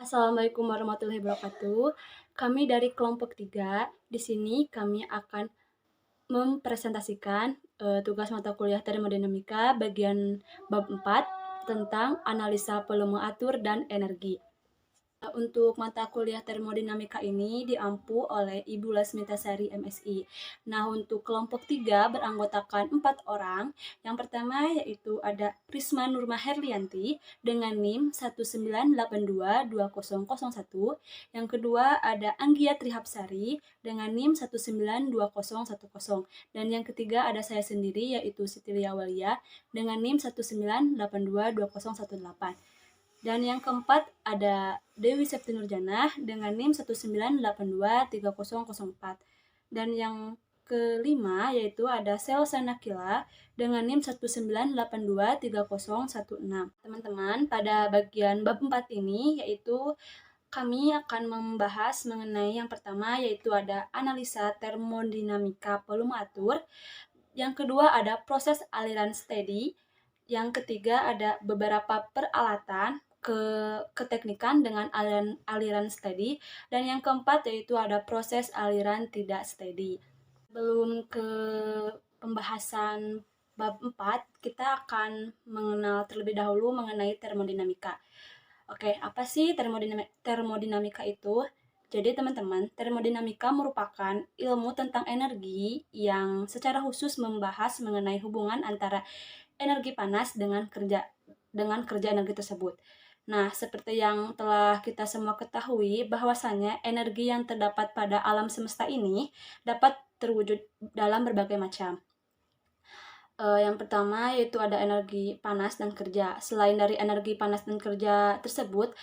Assalamualaikum warahmatullahi wabarakatuh. Kami dari kelompok 3. Di sini kami akan mempresentasikan tugas mata kuliah termodinamika bagian bab 4 tentang analisa volume atur dan energi. Untuk mata kuliah termodinamika ini diampu oleh Ibu Lasmitasari MSI. Nah, untuk kelompok 3 beranggotakan 4 orang. Yang pertama yaitu ada Prisma Nurma Herlianti dengan NIM 198222001. Yang kedua ada Anggia Trihapsari dengan NIM 1920010. Dan yang ketiga ada saya sendiri yaitu Sitilia Walia dengan NIM 198222018. Dan yang keempat ada Dewi Septi Nurjanah dengan NIM 198230004. Dan yang kelima yaitu ada Selsa Nakila dengan NIM 198230016. Teman-teman, pada bagian bab 4 ini yaitu kami akan membahas mengenai yang pertama yaitu ada analisa termodinamika volume atur. Yang kedua ada proses aliran steady. Yang ketiga ada beberapa peralatan keteknikan dengan aliran steady, dan yang keempat yaitu ada proses aliran tidak steady. Belum ke pembahasan bab 4, kita akan mengenal terlebih dahulu mengenai termodinamika. Oke, apa sih termodinamika itu? Jadi teman-teman, termodinamika merupakan ilmu tentang energi yang secara khusus membahas mengenai hubungan antara energi panas dengan kerja energi tersebut. Nah, seperti yang telah kita semua ketahui, bahwasanya energi yang terdapat pada alam semesta ini dapat terwujud dalam berbagai macam. Yang pertama yaitu ada energi panas dan kerja. Selain dari energi panas dan kerja tersebut,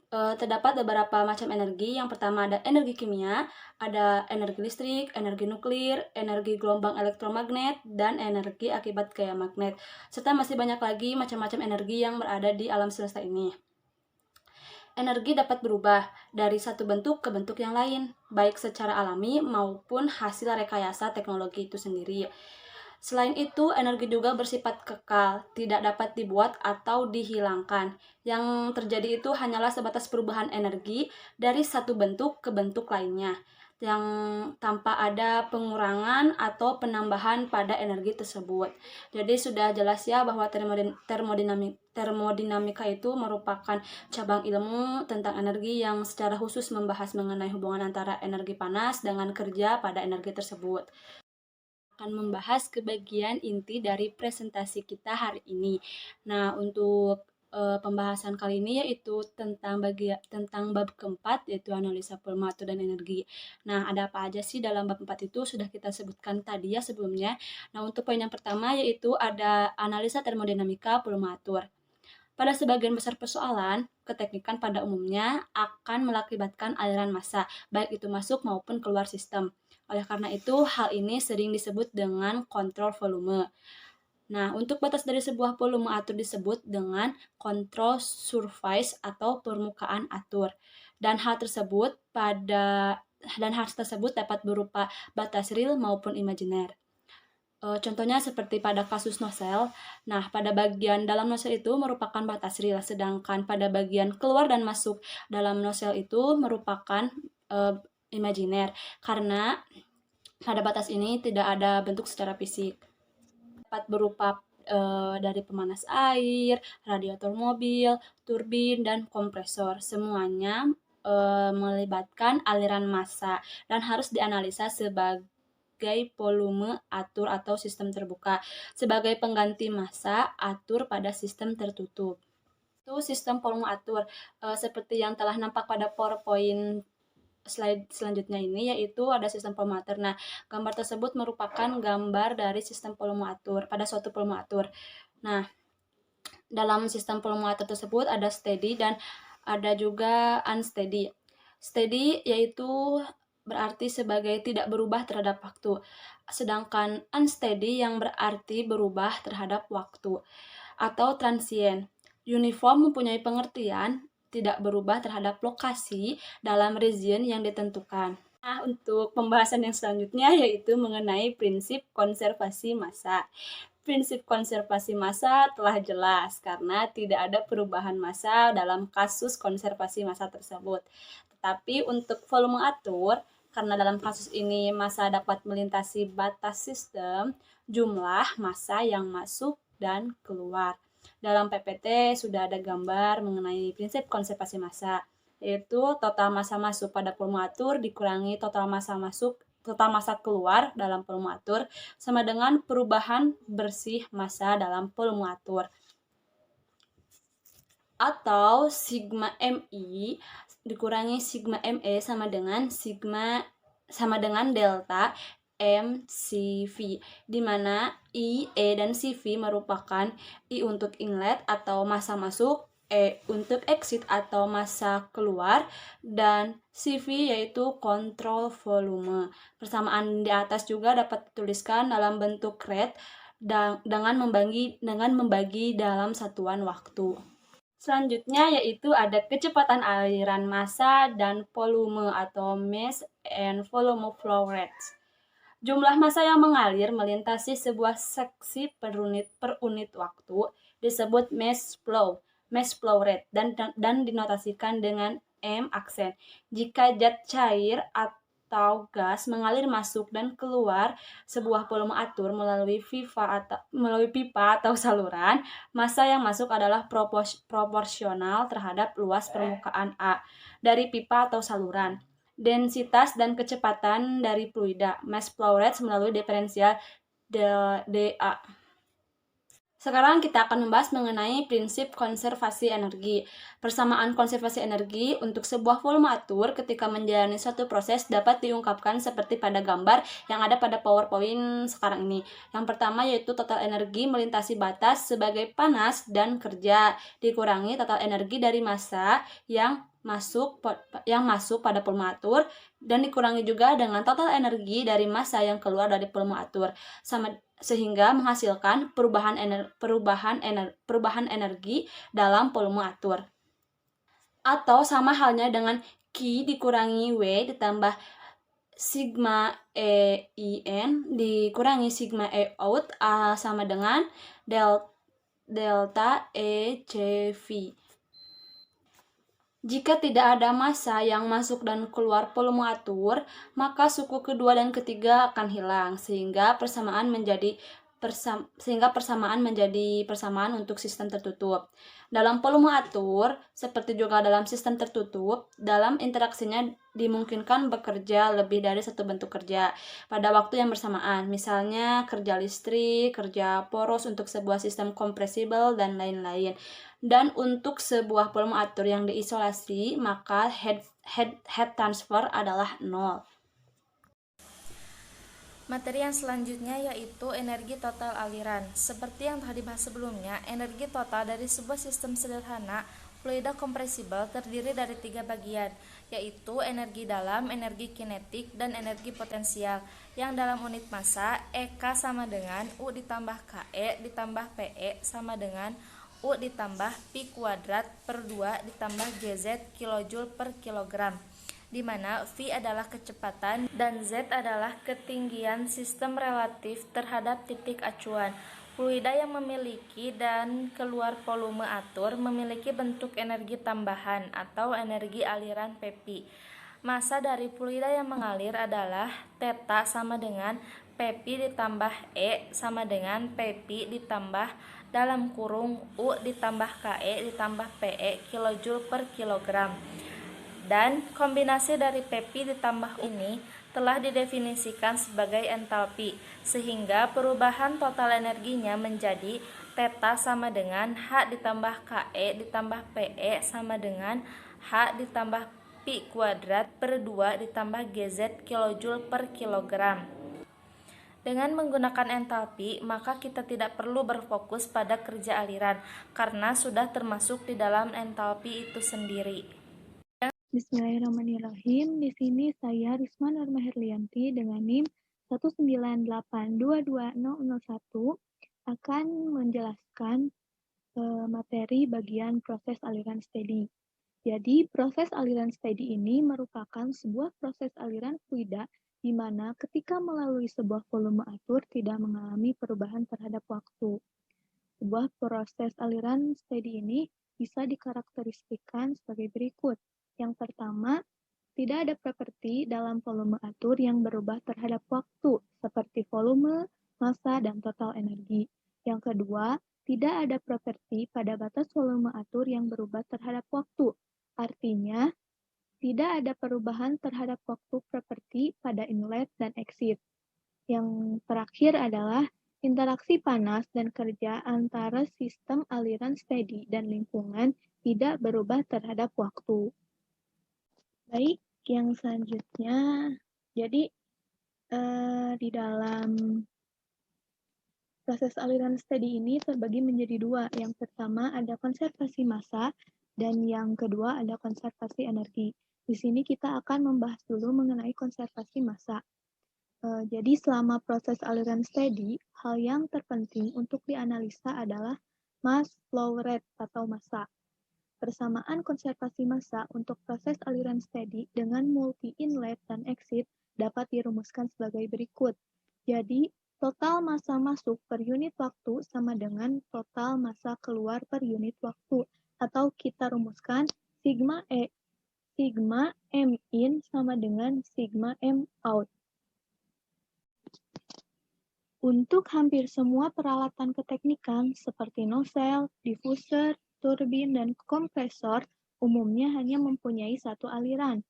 terdapat beberapa macam energi. Yang pertama ada energi kimia, ada energi listrik, energi nuklir, energi gelombang elektromagnet, dan energi akibat gaya magnet. Serta masih banyak lagi macam-macam energi yang berada di alam semesta ini. Energi dapat berubah dari satu bentuk ke bentuk yang lain, baik secara alami maupun hasil rekayasa teknologi itu sendiri. Selain itu, energi juga bersifat kekal, tidak dapat dibuat atau dihilangkan. Yang terjadi itu hanyalah sebatas perubahan energi dari satu bentuk ke bentuk lainnya, yang tanpa ada pengurangan atau penambahan pada energi tersebut. Jadi sudah jelas ya bahwa termodinamika itu merupakan cabang ilmu tentang energi yang secara khusus membahas mengenai hubungan antara energi panas dengan kerja pada energi tersebut. Akan membahas ke bagian inti dari presentasi kita hari ini. Nah, untuk pembahasan kali ini yaitu tentang bab keempat yaitu analisa volume atur dan energi. Nah, ada apa aja sih dalam bab 4 itu sudah kita sebutkan tadi ya sebelumnya. Nah, untuk poin yang pertama yaitu ada analisa termodinamika volume atur. Pada sebagian besar persoalan, keteknikan pada umumnya akan mengakibatkan aliran massa, baik itu masuk maupun keluar sistem. Oleh karena itu, hal ini sering disebut dengan kontrol volume. Nah, untuk batas dari sebuah volume atur disebut dengan kontrol surface atau permukaan atur. Dan hal tersebut dapat berupa batas real maupun imajiner. Contohnya seperti pada kasus nosel. Nah, pada bagian dalam nosel itu merupakan batas real, sedangkan pada bagian keluar dan masuk dalam nosel itu merupakan imajiner, karena pada batas ini tidak ada bentuk secara fisik. Dapat berupa dari pemanas air, radiator mobil, turbin, dan kompresor. Semuanya melibatkan aliran massa dan harus dianalisa sebagai volume atur atau sistem terbuka sebagai pengganti massa atur pada sistem tertutup. Itu sistem volume atur seperti yang telah nampak pada PowerPoint slide selanjutnya ini, yaitu ada sistem volume atur. Nah, gambar tersebut merupakan gambar dari sistem volume atur pada suatu volume atur. Nah, dalam sistem volume atur tersebut ada steady dan ada juga unsteady. Steady yaitu berarti sebagai tidak berubah terhadap waktu, sedangkan unsteady yang berarti berubah terhadap waktu, atau transient. Uniform mempunyai pengertian tidak berubah terhadap lokasi dalam region yang ditentukan. Nah, untuk pembahasan yang selanjutnya yaitu mengenai prinsip konservasi massa. prinsip konservasi massa telah jelas karena tidak ada perubahan massa dalam kasus konservasi massa tersebut. Tetapi untuk volume atur, karena dalam kasus ini massa dapat melintasi batas sistem, jumlah massa yang masuk dan keluar. Dalam PPT sudah ada gambar mengenai prinsip konservasi massa, yaitu total massa masuk pada volume atur dikurangi total massa keluar dalam volume atur sama dengan perubahan bersih massa dalam volume atur. Atau sigma MI dikurangi sigma ME sama dengan delta MCV, di mana I, E, dan CV merupakan I untuk inlet atau massa masuk, E untuk exit atau massa keluar, dan CV yaitu kontrol volume. Persamaan di atas juga dapat dituliskan dalam bentuk rate dengan membagi dalam satuan waktu. Selanjutnya yaitu ada kecepatan aliran massa dan volume atau mass and volume flow rates. Jumlah massa yang mengalir melintasi sebuah seksi per unit waktu disebut mass flow rate dan dinotasikan dengan M aksen. Jika zat cair atau gas mengalir masuk dan keluar sebuah volume atur melalui pipa atau saluran, massa yang masuk adalah proporsional terhadap luas permukaan A dari pipa atau saluran. Densitas dan kecepatan dari fluida, mass flow rate melalui diferensial dA. Sekarang kita akan membahas mengenai prinsip konservasi energi. Persamaan konservasi energi untuk sebuah volume atur ketika menjalani suatu proses dapat diungkapkan seperti pada gambar yang ada pada PowerPoint sekarang ini. Yang pertama yaitu total energi melintasi batas sebagai panas dan kerja dikurangi total energi dari massa yang masuk pada volume atur dan dikurangi juga dengan total energi dari massa yang keluar dari volume atur sehingga menghasilkan perubahan energi dalam volume atur. Atau sama halnya dengan Q dikurangi W ditambah sigma E in dikurangi sigma E out sama dengan delta E CV. Jika tidak ada massa yang masuk dan keluar volume atur, maka suku kedua dan ketiga akan hilang sehingga persamaan menjadi persamaan untuk sistem tertutup. Dalam volume atur, seperti juga dalam sistem tertutup, dalam interaksinya dimungkinkan bekerja lebih dari satu bentuk kerja pada waktu yang bersamaan, misalnya kerja listrik, kerja poros untuk sebuah sistem kompresibel, dan lain-lain. Dan untuk sebuah volume atur yang diisolasi, maka head transfer adalah 0. Materi yang selanjutnya yaitu energi total aliran. Seperti yang telah dibahas sebelumnya, energi total dari sebuah sistem sederhana fluida kompresibel terdiri dari 3 bagian, yaitu energi dalam, energi kinetik, dan energi potensial. Yang dalam unit massa, EK sama dengan U ditambah KE ditambah PE sama dengan U ditambah Pi kuadrat per 2 ditambah GZ kilojoule per kilogram, di mana V adalah kecepatan dan Z adalah ketinggian sistem relatif terhadap titik acuan. Fluida yang memiliki dan keluar volume atur memiliki bentuk energi tambahan atau energi aliran Pp. Massa dari fluida yang mengalir adalah θ sama dengan Pp ditambah E sama dengan Pp ditambah dalam kurung U ditambah KE ditambah PE kilojoule per kilogram. Dan kombinasi dari Pp ditambah ini telah didefinisikan sebagai entalpi, sehingga perubahan total energinya menjadi θ sama dengan H ditambah KE ditambah PE sama dengan H ditambah Pi kuadrat per 2 ditambah GZ kilojoule per kilogram. Dengan menggunakan entalpi, maka kita tidak perlu berfokus pada kerja aliran, karena sudah termasuk di dalam entalpi itu sendiri. Bismillahirrahmanirrahim. Di sini saya Risma Norma Herlianti dengan NIM 198222001 akan menjelaskan materi bagian proses aliran steady. Jadi, proses aliran steady ini merupakan sebuah proses aliran fluida di mana ketika melalui sebuah volume atur tidak mengalami perubahan terhadap waktu. Sebuah proses aliran steady ini bisa dikarakteristikkan sebagai berikut. Yang pertama, tidak ada properti dalam volume atur yang berubah terhadap waktu, seperti volume, massa, dan total energi. Yang kedua, tidak ada properti pada batas volume atur yang berubah terhadap waktu. Artinya, tidak ada perubahan terhadap waktu properti pada inlet dan exit. Yang terakhir adalah interaksi panas dan kerja antara sistem aliran steady dan lingkungan tidak berubah terhadap waktu. Baik, yang selanjutnya, jadi di dalam proses aliran steady ini terbagi menjadi dua. Yang pertama ada konservasi massa dan yang kedua ada konservasi energi. Di sini kita akan membahas dulu mengenai konservasi massa. Jadi selama proses aliran steady, hal yang terpenting untuk dianalisa adalah mass flow rate atau massa. Persamaan konservasi massa untuk proses aliran steady dengan multi inlet dan exit dapat dirumuskan sebagai berikut. Jadi, total massa masuk per unit waktu sama dengan total massa keluar per unit waktu, atau kita rumuskan sigma M in sama dengan sigma M out. Untuk hampir semua peralatan keteknikan seperti nozzle, diffuser, turbin, dan kompresor, umumnya hanya mempunyai satu aliran,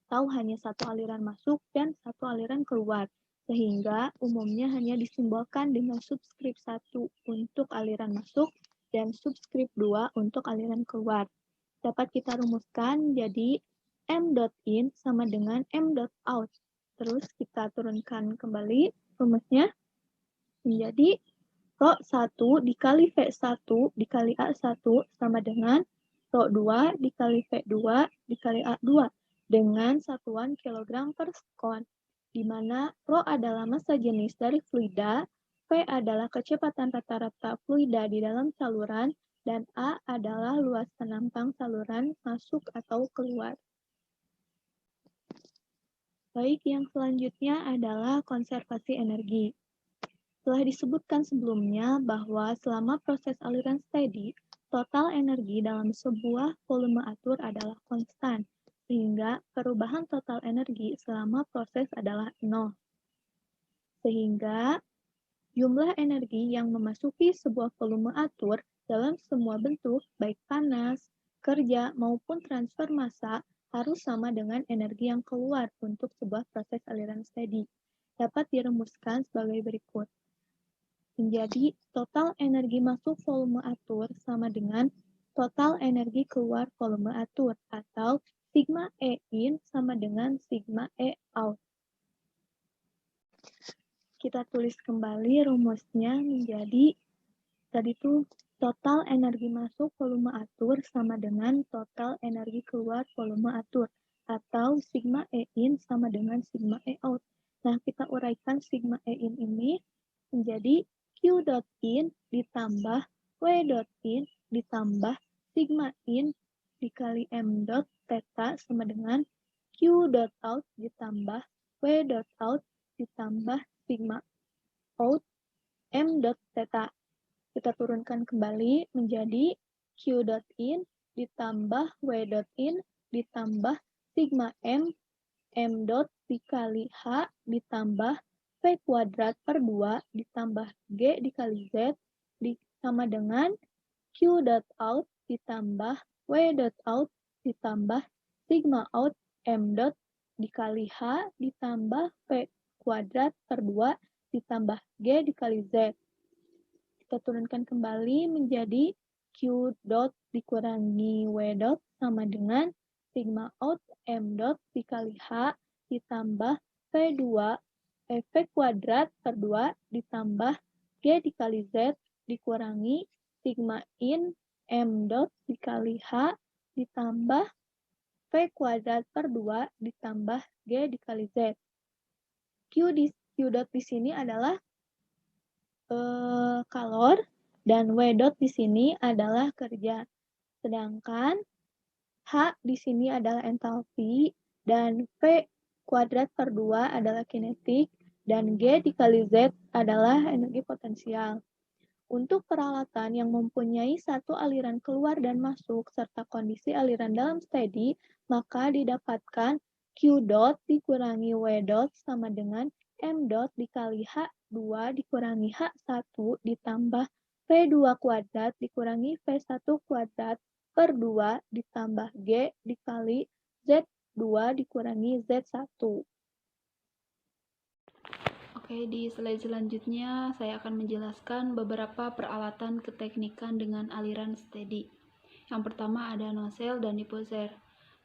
atau hanya satu aliran masuk dan satu aliran keluar, sehingga umumnya hanya disimbolkan dengan subskrip 1 untuk aliran masuk dan subskrip 2 untuk aliran keluar. Dapat kita rumuskan jadi M.in sama dengan M.out. Terus kita turunkan kembali rumusnya menjadi Rho 1 dikali V1 dikali A1 sama dengan Rho 2 dikali V2 dikali A2 dengan satuan kilogram per sekon, di mana Rho adalah massa jenis dari fluida, V adalah kecepatan rata-rata fluida di dalam saluran, dan A adalah luas penampang saluran masuk atau keluar. Baik, yang selanjutnya adalah konservasi energi. Telah disebutkan sebelumnya bahwa selama proses aliran steady, total energi dalam sebuah volume atur adalah konstan, sehingga perubahan total energi selama proses adalah 0. Sehingga jumlah energi yang memasuki sebuah volume atur dalam semua bentuk, baik panas, kerja, maupun transfer massa, harus sama dengan energi yang keluar untuk sebuah proses aliran steady. Dapat dirumuskan sebagai berikut. Menjadi total energi masuk volume atur sama dengan total energi keluar volume atur, atau sigma E in sama dengan sigma E out. Kita tulis kembali rumusnya menjadi tadi itu total energi masuk volume atur sama dengan total energi keluar volume atur, atau sigma E in sama dengan sigma E out. Nah, kita uraikan sigma E in ini menjadi Q dot in ditambah W dot in ditambah sigma in dikali M dot theta sama dengan Q dot out ditambah W dot out ditambah sigma out M dot theta. Kita turunkan kembali menjadi Q dot in ditambah W dot in ditambah sigma M dot dikali H ditambah V kuadrat per 2 ditambah G dikali Z sama dengan Q dot out ditambah W dot out ditambah sigma out M dot dikali H ditambah V kuadrat per 2 ditambah G dikali Z. Kita turunkan kembali menjadi Q dot dikurangi W dot sama dengan sigma out M dot dikali H ditambah V2 V kuadrat per 2 ditambah G dikali Z dikurangi sigma in M dot dikali H ditambah V kuadrat per 2 ditambah G dikali Z. Q dot di sini adalah kalor dan W dot di sini adalah kerja. Sedangkan H di sini adalah entalpi dan V kuadrat per 2 adalah kinetik, dan G dikali Z adalah energi potensial. Untuk peralatan yang mempunyai satu aliran keluar dan masuk serta kondisi aliran dalam steady, maka didapatkan Q dot dikurangi W dot sama dengan M dot dikali H2 dikurangi H1 ditambah V2 kuadrat dikurangi V1 kuadrat per 2 ditambah G dikali Z2 dikurangi Z1. Oke, di slide selanjutnya saya akan menjelaskan beberapa peralatan keteknikan dengan aliran steady. Yang pertama ada nozzle dan diffuser.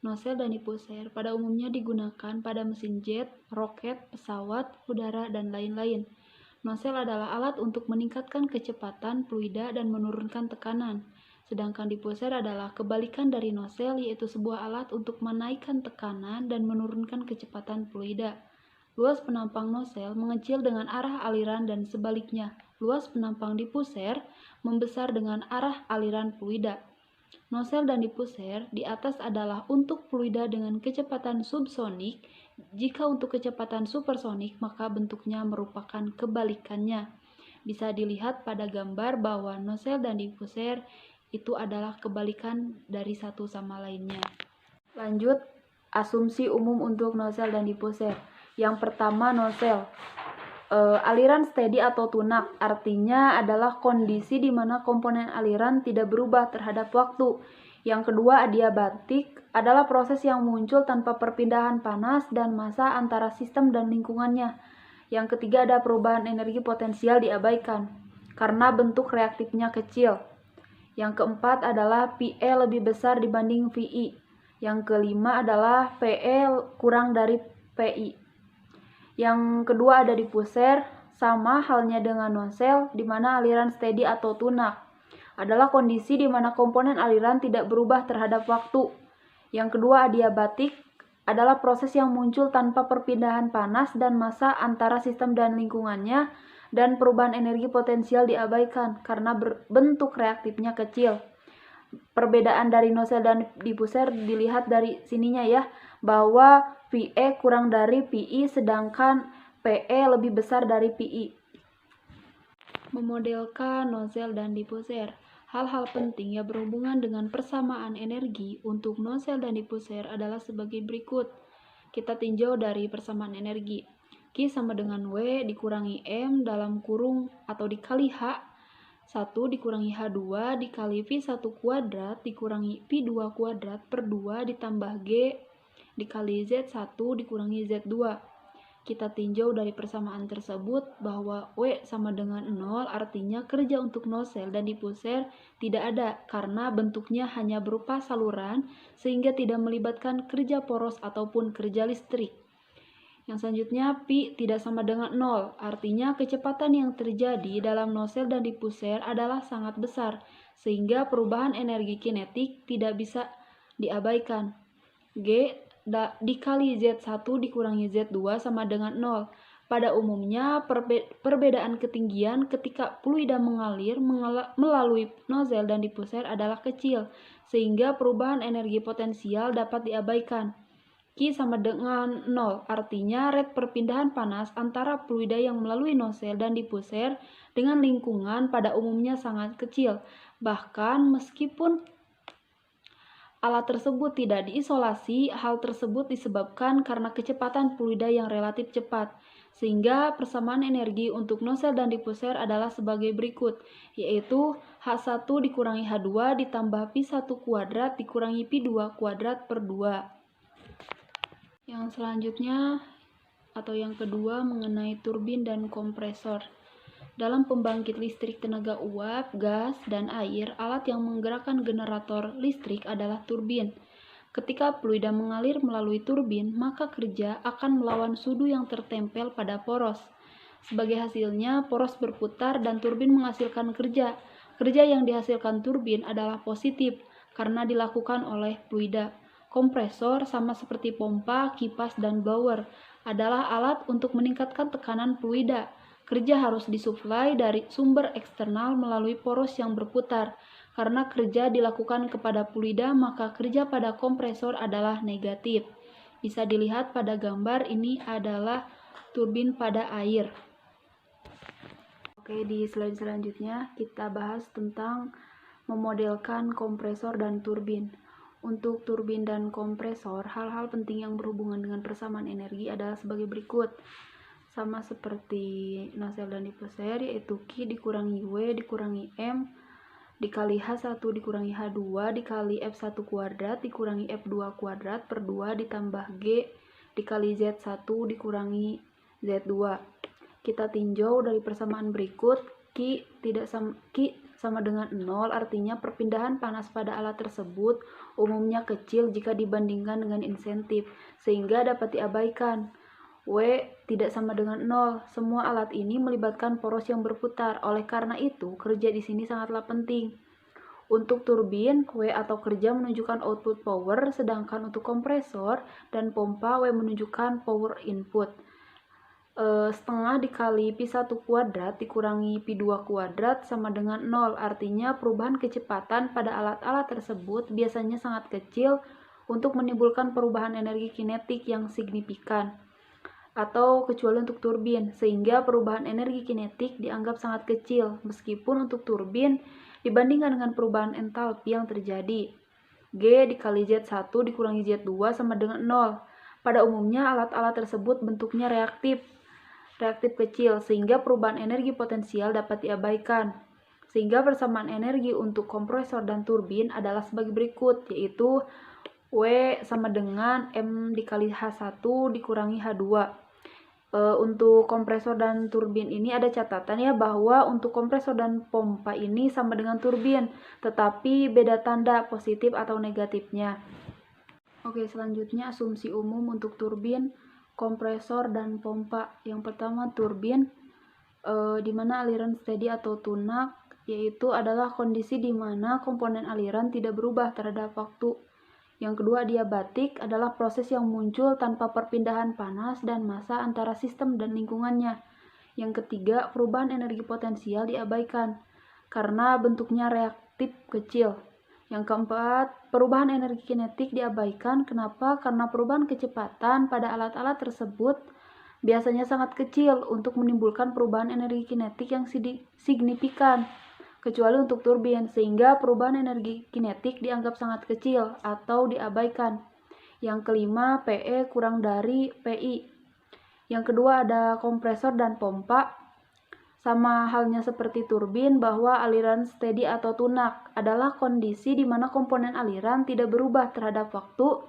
Nozzle dan diffuser pada umumnya digunakan pada mesin jet, roket, pesawat, udara, dan lain-lain. Nozzle adalah alat untuk meningkatkan kecepatan fluida dan menurunkan tekanan. Sedangkan diffuser adalah kebalikan dari nozzle, yaitu sebuah alat untuk menaikkan tekanan dan menurunkan kecepatan fluida. Luas penampang nozzle mengecil dengan arah aliran dan sebaliknya. Luas penampang diffuser membesar dengan arah aliran fluida. Nozzle dan diffuser di atas adalah untuk fluida dengan kecepatan subsonik. Jika untuk kecepatan supersonik, maka bentuknya merupakan kebalikannya. Bisa dilihat pada gambar bahwa nozzle dan diffuser itu adalah kebalikan dari satu sama lainnya. Lanjut, asumsi umum untuk nozzle dan diffuser. Yang pertama, nozzle. Aliran steady atau tunak artinya adalah kondisi di mana komponen aliran tidak berubah terhadap waktu. Yang kedua, adiabatik adalah proses yang muncul tanpa perpindahan panas dan massa antara sistem dan lingkungannya. Yang ketiga, ada perubahan energi potensial diabaikan karena bentuk reaktifnya kecil. Yang keempat adalah PE lebih besar dibanding VI. Yang kelima adalah PE kurang dari PI. Yang kedua ada diffuser, sama halnya dengan nozzle, di mana aliran steady atau tunak adalah kondisi di mana komponen aliran tidak berubah terhadap waktu. Yang kedua adiabatik adalah proses yang muncul tanpa perpindahan panas dan massa antara sistem dan lingkungannya, dan perubahan energi potensial diabaikan karena bentuk reaktifnya kecil. Perbedaan dari nozzle dan diffuser dilihat dari sininya ya, bahwa VE kurang dari PI sedangkan PE lebih besar dari PI. Memodelkan nozzle dan diffuser. Hal-hal penting yang berhubungan dengan persamaan energi untuk nozzle dan diffuser adalah sebagai berikut. Kita tinjau dari persamaan energi. Q sama dengan W dikurangi M dalam kurung atau dikali H 1 dikurangi H2 dikali V1 kuadrat dikurangi V2 kuadrat per 2 ditambah G dikali Z1 dikurangi Z2. Kita tinjau dari persamaan tersebut bahwa W sama dengan 0 artinya kerja untuk nozzle dan diffuser tidak ada karena bentuknya hanya berupa saluran sehingga tidak melibatkan kerja poros ataupun kerja listrik. Yang selanjutnya, Pi tidak sama dengan 0, artinya kecepatan yang terjadi dalam nozzle dan diffuser adalah sangat besar, sehingga perubahan energi kinetik tidak bisa diabaikan. G dikali Z1 dikurangi Z2 sama dengan 0. Pada umumnya, perbedaan ketinggian ketika fluida mengalir melalui nozzle dan diffuser adalah kecil, sehingga perubahan energi potensial dapat diabaikan. Q sama dengan 0, artinya rate perpindahan panas antara fluida yang melalui nozzle dan diffuser dengan lingkungan pada umumnya sangat kecil. Bahkan meskipun alat tersebut tidak diisolasi, hal tersebut disebabkan karena kecepatan fluida yang relatif cepat. Sehingga persamaan energi untuk nozzle dan diffuser adalah sebagai berikut, yaitu H1 dikurangi H2 ditambah P1 kuadrat dikurangi P2 kuadrat per 2. Yang selanjutnya atau yang kedua mengenai turbin dan kompresor. Dalam pembangkit listrik tenaga uap, gas, dan air, alat yang menggerakkan generator listrik adalah turbin. Ketika fluida mengalir melalui turbin, maka kerja akan melawan sudu yang tertempel pada poros. Sebagai hasilnya, poros berputar dan turbin menghasilkan kerja. Kerja yang dihasilkan turbin adalah positif karena dilakukan oleh fluida. Kompresor sama seperti pompa, kipas, dan blower adalah alat untuk meningkatkan tekanan fluida. Kerja harus disuplai dari sumber eksternal melalui poros yang berputar. Karena kerja dilakukan kepada fluida, maka kerja pada kompresor adalah negatif. Bisa dilihat pada gambar ini adalah turbin pada air. Oke, di slide selanjutnya kita bahas tentang memodelkan kompresor dan turbin. Untuk turbin dan kompresor, hal-hal penting yang berhubungan dengan persamaan energi adalah sebagai berikut. Sama seperti Nusselt dan Diepkloof, yaitu Q dikurangi W dikurangi M dikali H1 dikurangi H2 dikali F1 kuadrat dikurangi F2 kuadrat per 2 ditambah G dikali Z1 dikurangi Z2. Kita tinjau dari persamaan berikut. Q sama dengan 0, artinya perpindahan panas pada alat tersebut umumnya kecil jika dibandingkan dengan insentif, sehingga dapat diabaikan. W tidak sama dengan 0. Semua alat ini melibatkan poros yang berputar. Oleh karena itu, kerja di sini sangatlah penting. Untuk turbin, W atau kerja menunjukkan output power, sedangkan untuk kompresor dan pompa, W menunjukkan power input. Setengah dikali Pi1 kuadrat dikurangi Pi2 kuadrat sama dengan 0. Artinya perubahan kecepatan pada alat-alat tersebut biasanya sangat kecil untuk menimbulkan perubahan energi kinetik yang signifikan, atau kecuali untuk turbin, sehingga perubahan energi kinetik dianggap sangat kecil, meskipun untuk turbin dibandingkan dengan perubahan entalpi yang terjadi. G dikali Z1 dikurangi Z2 sama dengan 0. Pada umumnya alat-alat tersebut bentuknya reaktif kecil, sehingga perubahan energi potensial dapat diabaikan. Sehingga persamaan energi untuk kompresor dan turbin adalah sebagai berikut, yaitu W sama dengan M dikali H1 dikurangi H2. Untuk kompresor dan turbin ini ada catatan ya, bahwa untuk kompresor dan pompa ini sama dengan turbin, tetapi beda tanda positif atau negatifnya. Oke, selanjutnya asumsi umum untuk turbin, kompresor, dan pompa. Yang pertama, turbin, di mana aliran steady atau tunak, yaitu adalah kondisi di mana komponen aliran tidak berubah terhadap waktu. Yang kedua, adiabatik adalah proses yang muncul tanpa perpindahan panas dan massa antara sistem dan lingkungannya. Yang ketiga, perubahan energi potensial diabaikan karena bentuknya reaktif kecil. Yang keempat, perubahan energi kinetik diabaikan. Kenapa? Karena perubahan kecepatan pada alat-alat tersebut biasanya sangat kecil untuk menimbulkan perubahan energi kinetik yang signifikan, kecuali untuk turbin, sehingga perubahan energi kinetik dianggap sangat kecil atau diabaikan. Yang kelima, PE kurang dari PI. Yang kedua ada kompresor dan pompa. Sama halnya seperti turbin, bahwa aliran steady atau tunak adalah kondisi di mana komponen aliran tidak berubah terhadap waktu.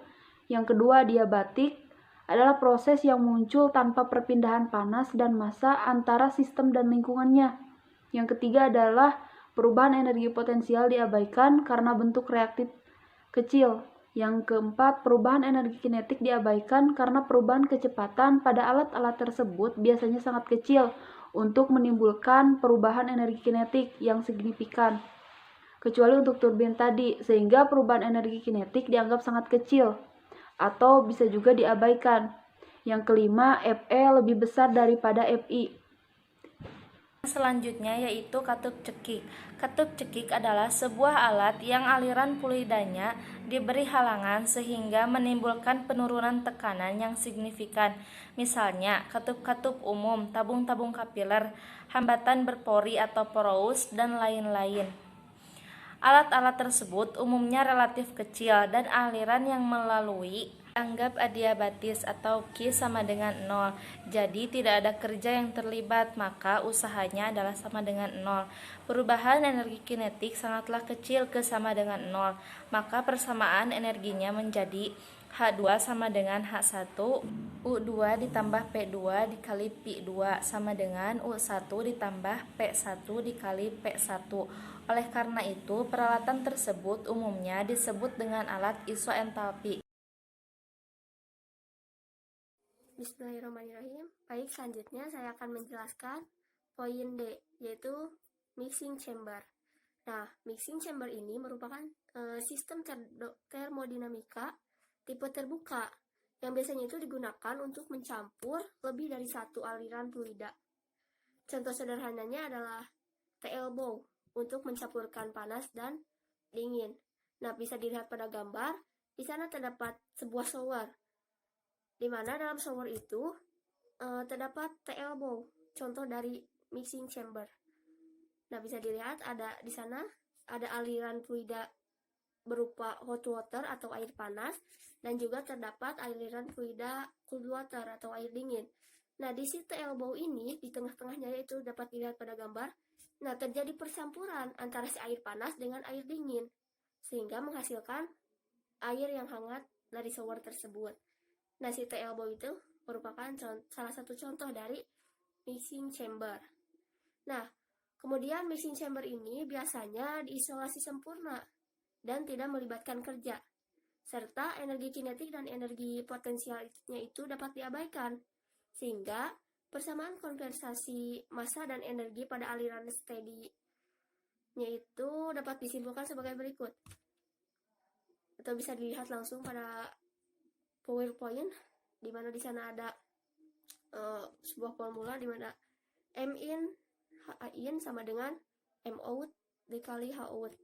Yang kedua, adiabatik adalah proses yang muncul tanpa perpindahan panas dan massa antara sistem dan lingkungannya. Yang ketiga adalah perubahan energi potensial diabaikan karena bentuk reaktif kecil. Yang keempat, perubahan energi kinetik diabaikan karena perubahan kecepatan pada alat-alat tersebut biasanya sangat kecil untuk menimbulkan perubahan energi kinetik yang signifikan, kecuali untuk turbin tadi, sehingga perubahan energi kinetik dianggap sangat kecil atau bisa juga diabaikan. Yang kelima, Fe lebih besar daripada Fi. Selanjutnya yaitu katup cekik. Katup cekik adalah sebuah alat yang aliran fluidanya diberi halangan sehingga menimbulkan penurunan tekanan yang signifikan. Misalnya, katup-katup umum, tabung-tabung kapiler, hambatan berpori atau porous, dan lain-lain. Alat-alat tersebut umumnya relatif kecil dan aliran yang melalui anggap adiabatis atau Q sama dengan 0. Jadi tidak ada kerja yang terlibat, maka usahanya adalah sama dengan 0. Perubahan energi kinetik sangatlah kecil ke sama dengan 0, maka persamaan energinya menjadi H2 sama dengan H1, U2 ditambah P2 dikali Pi2 sama dengan U1 ditambah P1 dikali P1. Oleh karena itu, peralatan tersebut umumnya disebut dengan alat isoentalpi. Bismillahirrahmanirrahim. Baik, selanjutnya saya akan menjelaskan poin D, yaitu mixing chamber. Nah, mixing chamber ini merupakan sistem termodinamika tipe terbuka yang biasanya itu digunakan untuk mencampur lebih dari satu aliran fluida. Contoh sederhananya adalah T-elbow untuk mencampurkan panas dan dingin. Nah, bisa dilihat pada gambar. Di sana terdapat sebuah shower. di mana dalam shower itu terdapat T-elbow, contoh dari mixing chamber. Nah, bisa dilihat ada di sana ada aliran fluida berupa hot water atau air panas, dan juga terdapat aliran fluida cold water atau air dingin. Nah, di si T-elbow ini, di tengah-tengahnya itu dapat dilihat pada gambar, nah terjadi percampuran antara si air panas dengan air dingin, sehingga menghasilkan air yang hangat dari shower tersebut. Nah, si T-elbow itu merupakan salah satu contoh dari mixing chamber. Nah, kemudian mixing chamber ini biasanya diisolasi sempurna dan tidak melibatkan kerja, serta energi kinetik dan energi potensialnya itu dapat diabaikan, sehingga persamaan konversasi massa dan energi pada aliran steady-nya itu dapat disimpulkan sebagai berikut. Atau bisa dilihat langsung pada PowerPoint, di mana di sana ada sebuah formula di mana M in H in sama dengan M out dikali H out.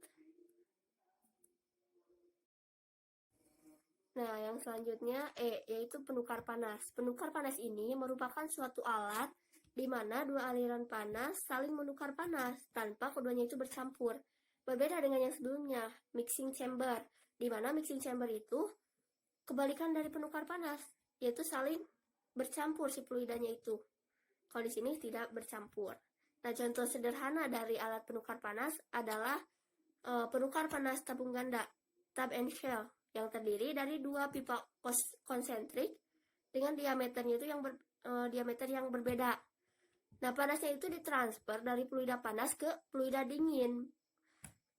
Nah, yang selanjutnya yaitu penukar panas. Penukar panas ini merupakan suatu alat di mana dua aliran panas saling menukar panas tanpa keduanya itu bercampur. Berbeda dengan yang sebelumnya, mixing chamber, di mana mixing chamber itu kebalikan dari penukar panas, yaitu saling bercampur si fluidanya itu. Kalau di sini tidak bercampur. Nah, contoh sederhana dari alat penukar panas adalah penukar panas tabung ganda, tub and shell, yang terdiri dari dua pipa konsentrik dengan diameternya itu diameter yang berbeda. Nah, panasnya itu ditransfer dari fluida panas ke fluida dingin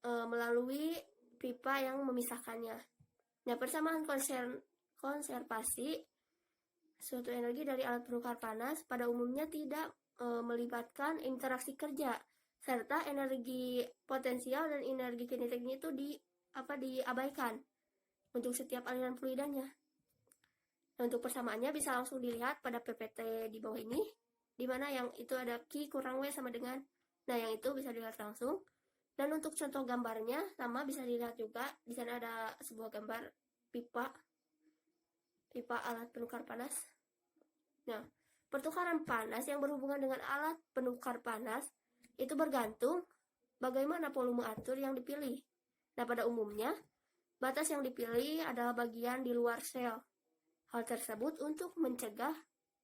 melalui pipa yang memisahkannya. Nah, persamaan konservasi suatu energi dari alat penukar panas pada umumnya tidak melibatkan interaksi kerja, serta energi potensial dan energi kinetiknya itu diabaikan untuk setiap aliran fluidanya. Nah, untuk persamaannya bisa langsung dilihat pada PPT di bawah ini, di mana yang itu ada Q kurang W sama dengan, nah yang itu bisa dilihat langsung. Dan untuk contoh gambarnya sama bisa dilihat juga, di sana ada sebuah gambar pipa alat penukar panas. Nah, pertukaran panas yang berhubungan dengan alat penukar panas itu bergantung bagaimana volume atur yang dipilih. Nah, pada umumnya batas yang dipilih adalah bagian di luar sel. Hal tersebut untuk mencegah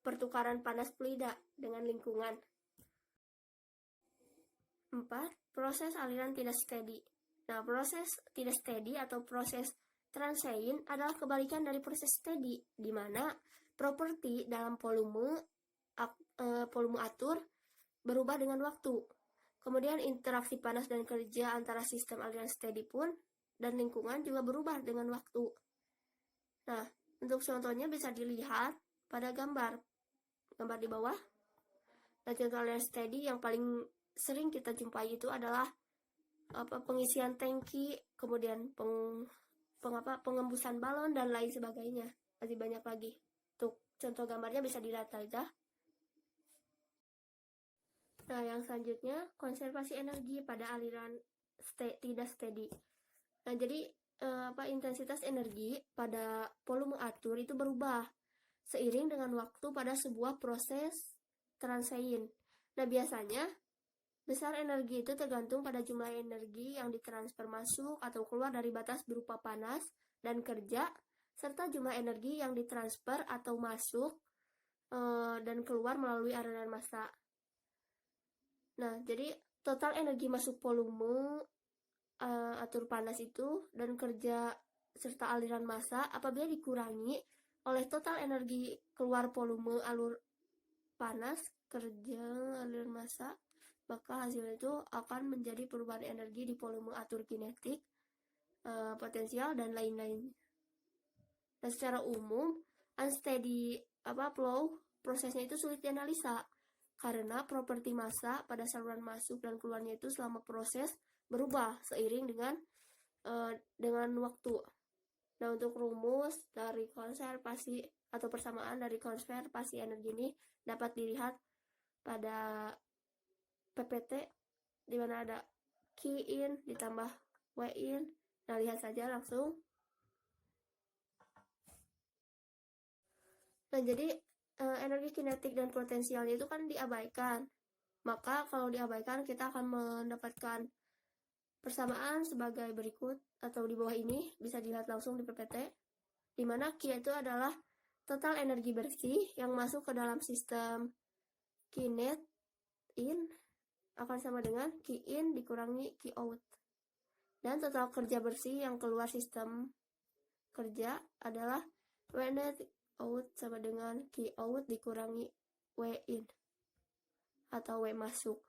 pertukaran panas fluida dengan lingkungan. 4. Proses aliran tidak steady. Nah, proses tidak steady atau proses transient adalah kebalikan dari proses steady, di mana properti dalam volume atur berubah dengan waktu. Kemudian interaksi panas dan kerja antara sistem aliran steady pun dan lingkungan juga berubah dengan waktu. Nah, untuk contohnya bisa dilihat pada gambar di bawah. Nah, contoh aliran steady yang paling sering kita jumpai itu adalah pengisian tangki, kemudian pengembusan balon dan lain sebagainya. Masih banyak lagi. Untuk contoh gambarnya bisa dilihat saja. Nah, yang selanjutnya konservasi energi pada aliran tidak steady. Nah, jadi intensitas energi pada volume atur itu berubah seiring dengan waktu pada sebuah proses transient. Nah, biasanya besar energi itu tergantung pada jumlah energi yang ditransfer masuk atau keluar dari batas berupa panas dan kerja, serta jumlah energi yang ditransfer atau masuk dan keluar melalui aliran massa. Nah, jadi total energi masuk volume atur panas itu dan kerja serta aliran massa apabila dikurangi oleh total energi keluar volume alur panas, kerja, aliran massa, maka hasilnya itu akan menjadi perubahan energi di volume atur kinetik, potensial, dan lain-lain. Nah, secara umum, unsteady flow prosesnya itu sulit dianalisa karena properti massa pada saluran masuk dan keluarnya itu selama proses berubah seiring dengan waktu. Nah, untuk rumus dari konservasi atau persamaan dari konservasi energi ini dapat dilihat pada PPT, di mana ada Q in ditambah W in. Nah, lihat saja langsung. Nah, jadi energi kinetik dan potensialnya itu kan diabaikan. Maka kalau diabaikan kita akan mendapatkan persamaan sebagai berikut atau di bawah ini, bisa dilihat langsung di PPT, di mana Q itu adalah total energi bersih yang masuk ke dalam sistem kinet in akan sama dengan Q in dikurangi Q out. Dan total kerja bersih yang keluar sistem kerja adalah W net out sama dengan Q out dikurangi W in atau W masuk.